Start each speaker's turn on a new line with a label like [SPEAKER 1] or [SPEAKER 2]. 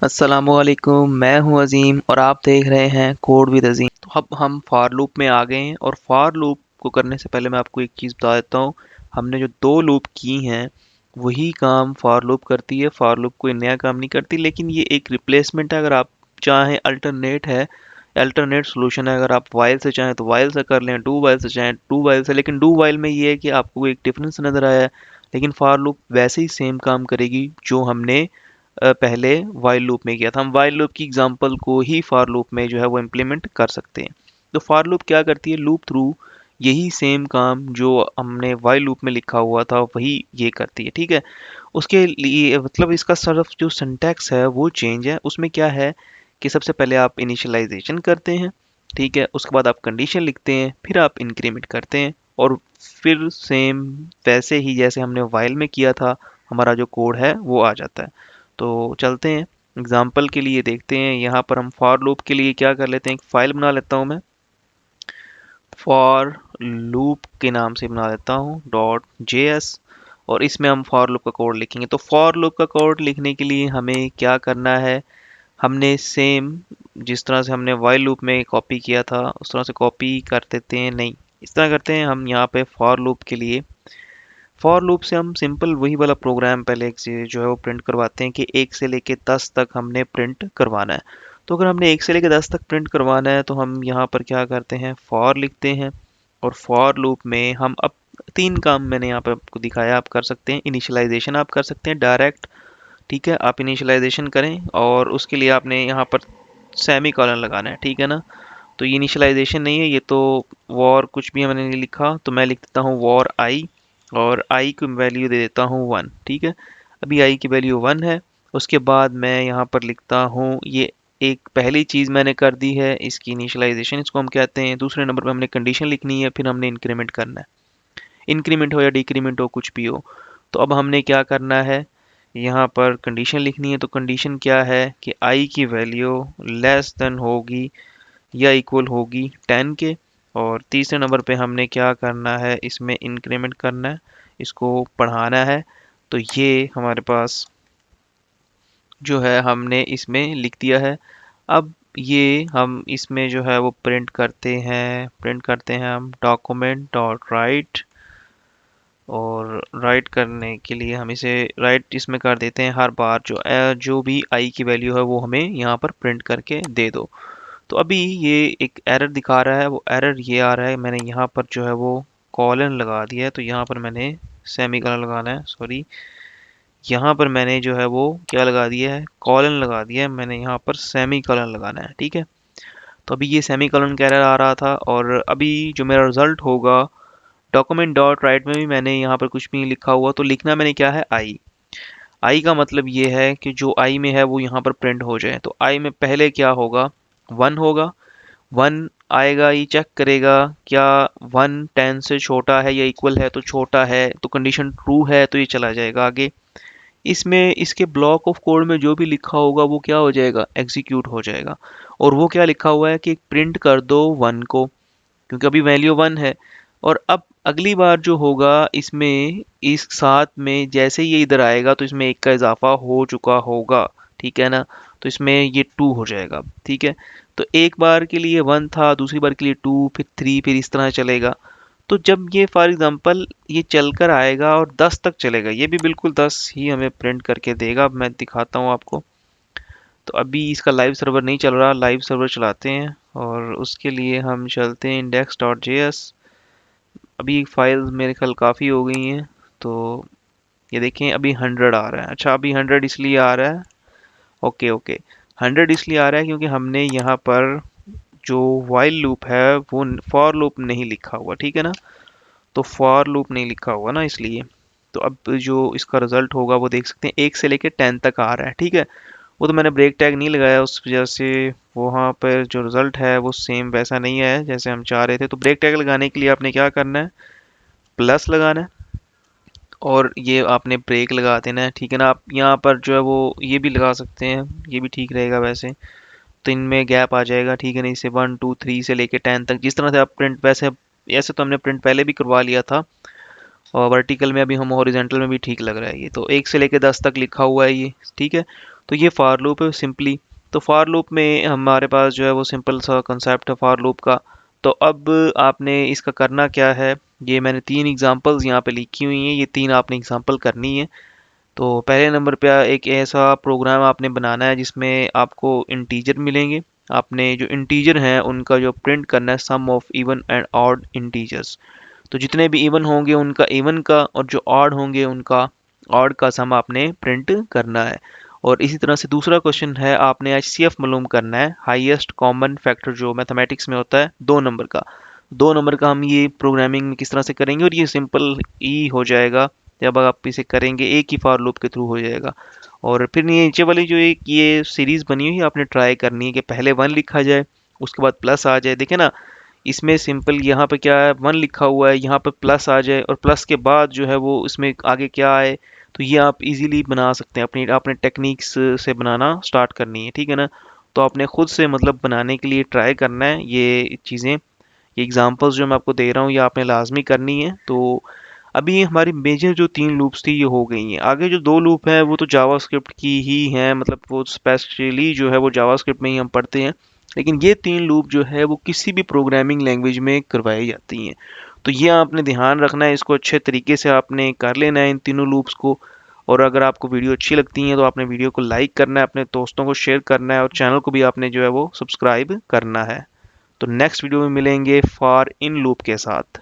[SPEAKER 1] अस्सलामुअलैकुम, मैं हूं अज़ीम और आप देख रहे हैं कोड विद अज़ीम। तो अब हम फॉर लूप में आ गए हैं और फॉर लूप को करने से पहले मैं आपको एक चीज़ बता देता हूं। हमने जो दो लूप की हैं वही काम फॉर लूप करती है। फॉर लूप कोई नया काम नहीं करती, लेकिन ये एक रिप्लेसमेंट है। अगर आप चाहें अल्टरनेट सोल्यूशन है। अगर आप वाइल से चाहें तो वाइल से कर लें, डू वाइल से चाहें डू वाइल से। लेकिन डू वाइल में ये है कि आपको एक डिफरेंस नज़र आया है, लेकिन फॉर लूप वैसे ही सेम काम करेगी जो हमने पहले वाइल लूप में किया था। हम वाइल लूप की एग्जांपल को ही फॉर लूप में जो है वो इम्प्लीमेंट कर सकते हैं। तो फॉर लूप क्या करती है? लूप थ्रू यही सेम काम जो हमने वाइल लूप में लिखा हुआ था वही ये करती है, ठीक है। उसके लिए मतलब इसका सिर्फ जो सिंटैक्स है वो चेंज है। उसमें क्या है कि सबसे पहले आप इनिशियलाइजेशन करते हैं, ठीक है। उसके बाद आप कंडीशन लिखते हैं, फिर आप इंक्रीमेंट करते हैं और फिर सेम वैसे ही जैसे हमने वाइल में किया था हमारा जो कोड है वो आ जाता है। तो चलते हैं एग्जाम्पल के लिए देखते हैं। यहाँ पर हम फॉर लूप के लिए क्या कर लेते हैं, एक फाइल बना लेता हूँ मैं, फॉर लूप के नाम से बना लेता हूँ .js, और इसमें हम फॉर लूप का कोड लिखेंगे। तो फॉर लूप का कोड लिखने के लिए हमें क्या करना है, हमने सेम जिस तरह से हमने वाइल लूप में कॉपी किया था उस तरह से कॉपी कर देते हैं। नहीं, इस तरह करते हैं हम यहाँ पे फॉर लूप के लिए। फॉर लूप से हम सिंपल वही वाला प्रोग्राम पहले एक से जो है वो प्रिंट करवाते हैं कि 1 से लेके 10 तक हमने प्रिंट करवाना है। तो अगर हमने 1 से लेके 10 तक प्रिंट करवाना है तो हम यहाँ पर क्या करते हैं, फॉर लिखते हैं। और फॉर लूप में हम अब 3 काम मैंने यहाँ पर आपको दिखाया, आप कर सकते हैं। इनिशियलाइजेशन आप कर सकते हैं डायरेक्ट, ठीक है। आप इनिशियलाइजेशन करें और उसके लिए आपने यहाँ पर सेमी कॉलन लगाना है, ठीक है ना। तो ये इनिशियलाइजेशन नहीं है, ये तो वॉर कुछ भी मैंने नहीं लिखा, तो मैं लिख देता हूँ वॉर आई, और आई की वैल्यू दे देता हूँ 1, ठीक है। अभी आई की वैल्यू 1 है। उसके बाद मैं यहाँ पर लिखता हूँ ये एक पहली चीज़ मैंने कर दी है, इसकी इनिशियलाइजेशन इसको हम कहते हैं। दूसरे नंबर पे हमने कंडीशन लिखनी है, फिर हमने इंक्रीमेंट करना है। इंक्रीमेंट हो या डिक्रीमेंट हो कुछ भी हो। तो अब हमने क्या करना है, यहाँ पर कंडीशन लिखनी है। तो कंडीशन क्या है कि आई की वैल्यू लेस देन होगी या इक्वल होगी 10 के। और तीसरे नंबर पे हमने क्या करना है, इसमें इंक्रीमेंट करना है, इसको बढ़ाना है। तो ये हमारे पास जो है हमने इसमें लिख दिया है। अब ये हम इसमें जो है वो प्रिंट करते हैं हम डॉक्यूमेंट डॉट राइट। और राइट करने के लिए हम इसे राइट इसमें कर देते हैं, हर बार जो भी आई की वैल्यू है वो हमें यहाँ पर प्रिंट करके दे दो। तो अभी ये एक एरर दिखा रहा है, वो एरर ये आ रहा है, मैंने यहाँ पर जो है वो कॉलन लगा दिया है। तो यहाँ पर मैंने सेमी कॉलन लगाना है, सॉरी, यहाँ पर मैंने जो है वो क्या लगा दिया है, कॉलन लगा दिया है। मैंने यहाँ पर सेमी कॉलन लगाना है, ठीक है। तो अभी ये सेमी कॉलन का एरर आ रहा था, और अभी जो मेरा रिजल्ट होगा डॉक्यूमेंट डॉट राइट में भी मैंने यहाँ पर कुछ भी नहीं लिखा हुआ। तो लिखना मैंने क्या है, आई। आई का मतलब ये है कि जो आई में है वो यहाँ पर प्रिंट हो जाए। तो आई में पहले क्या होगा, 1 होगा। 1 आएगा, ये चेक करेगा क्या 1 10 से छोटा है या इक्वल है। तो छोटा है तो कंडीशन ट्रू है, तो ये चला जाएगा आगे। इसमें इसके ब्लॉक ऑफ कोड में जो भी लिखा होगा वो क्या हो जाएगा, एग्जीक्यूट हो जाएगा। और वो क्या लिखा हुआ है कि प्रिंट कर दो 1 को, क्योंकि अभी वैल्यू 1 है। और अब अगली बार जो होगा इसमें इस साथ में जैसे ही ये इधर आएगा तो इसमें 1 का इजाफा हो चुका होगा, ठीक है ना। तो इसमें ये 2 हो जाएगा, ठीक है। तो एक बार के लिए 1 था, दूसरी बार के लिए 2, फिर 3, फिर इस तरह चलेगा। तो जब ये फॉर एग्जांपल ये चलकर आएगा और 10 तक चलेगा, ये भी बिल्कुल 10 ही हमें प्रिंट करके देगा। अब मैं दिखाता हूँ आपको। तो अभी इसका लाइव सर्वर नहीं चल रहा, लाइव सर्वर चलाते हैं और उसके लिए हम चलते हैं index.js। अभी फाइल्स मेरे ख्याल काफ़ी हो गई हैं। तो ये देखें अभी 100 आ रहा है। अच्छा, अभी 100 इसलिए आ रहा है, ओके ओके, 100 इसलिए आ रहा है क्योंकि हमने यहाँ पर जो वाइल लूप है वो फॉर लूप नहीं लिखा हुआ, ठीक है ना। तो फॉर लूप नहीं लिखा हुआ ना, इसलिए। तो अब जो इसका रिजल्ट होगा वो देख सकते हैं 1 से लेकर 10 तक आ रहा है, ठीक है। वो तो मैंने ब्रेक टैग नहीं लगाया, उस वजह से वहाँ पर जो रिजल्ट है वो सेम वैसा नहीं है जैसे हम चाह रहे थे। तो ब्रेक टैग लगाने के लिए आपने क्या करना है, प्लस लगाना है और ये आपने ब्रेक लगा देना है, ठीक है ना। आप यहाँ पर जो है वो ये भी लगा सकते हैं, ये भी ठीक रहेगा वैसे। तो इनमें गैप आ जाएगा, ठीक है ना। इसे 1 2 3 से लेके 10 तक जिस तरह से आप प्रिंट, वैसे ऐसे तो हमने प्रिंट पहले भी करवा लिया था। और वर्टिकल में अभी हम हॉरिजेंटल में भी ठीक लग रहा है ये। तो 1 से लेके 10 तक लिखा हुआ है ये, ठीक है। तो ये फॉर लूप है सिंपली। तो फॉर लूप में हमारे पास जो है वो सिंपल सा कंसेप्ट है फॉर लूप का। तो अब आपने इसका करना क्या है, ये मैंने 3 एग्जांपल्स यहाँ पे लिखी हुई हैं, ये 3 आपने एग्जांपल करनी है। तो पहले नंबर पे एक ऐसा प्रोग्राम आपने बनाना है जिसमें आपको इंटीजर मिलेंगे। आपने जो इंटीजर हैं उनका जो प्रिंट करना है sum of even and odd integers. तो जितने भी इवन होंगे उनका इवन का, और जो ऑड होंगे उनका ऑड का सम आपने प्रिंट करना है। और इसी तरह से दूसरा क्वेश्चन है, आपने एचसीएफ मालूम करना है, हाईएस्ट कॉमन फैक्टर जो मैथमेटिक्स में होता है 2 नंबर का। 2 नंबर का हम ये प्रोग्रामिंग में किस तरह से करेंगे, और ये सिंपल ही हो जाएगा जब आप इसे करेंगे, एक ही फॉर लूप के थ्रू हो जाएगा। और फिर नीचे वाली जो एक ये सीरीज बनी हुई है आपने ट्राई करनी है कि पहले 1 लिखा जाए, उसके बाद प्लस आ जाए। देखे ना, इसमें सिंपल यहाँ पे क्या है, 1 लिखा हुआ है, यहाँ पे प्लस आ जाए और प्लस के बाद जो है वो इसमें आगे क्या आए। तो ये आप इजीली बना सकते हैं, अपनी आपने टेक्निक्स से बनाना स्टार्ट करनी है, ठीक है ना। तो आपने खुद से मतलब बनाने के लिए ट्राई करना है ये चीज़ें, ये एग्जांपल्स जो मैं आपको दे रहा हूँ ये आपने लाजमी करनी है। तो अभी हमारी मेजर जो 3 लूप्स थी ये हो गई हैं। आगे जो 2 लूप हैं वो तो जावास्क्रिप्ट की ही हैं, मतलब वो स्पेशली जो है वो जावास्क्रिप्ट में ही हम पढ़ते हैं। लेकिन ये 3 लूप जो है वो किसी भी प्रोग्रामिंग लैंग्वेज में करवाई जाती हैं। तो ये आपने ध्यान रखना है, इसको अच्छे तरीके से आपने कर लेना है इन तीनों लूप्स को। और अगर आपको वीडियो अच्छी लगती है तो आपने वीडियो को लाइक करना है, अपने दोस्तों को शेयर करना है, और चैनल को भी आपने जो है वो सब्सक्राइब करना है। तो नेक्स्ट वीडियो में मिलेंगे फॉर इन लूप के साथ।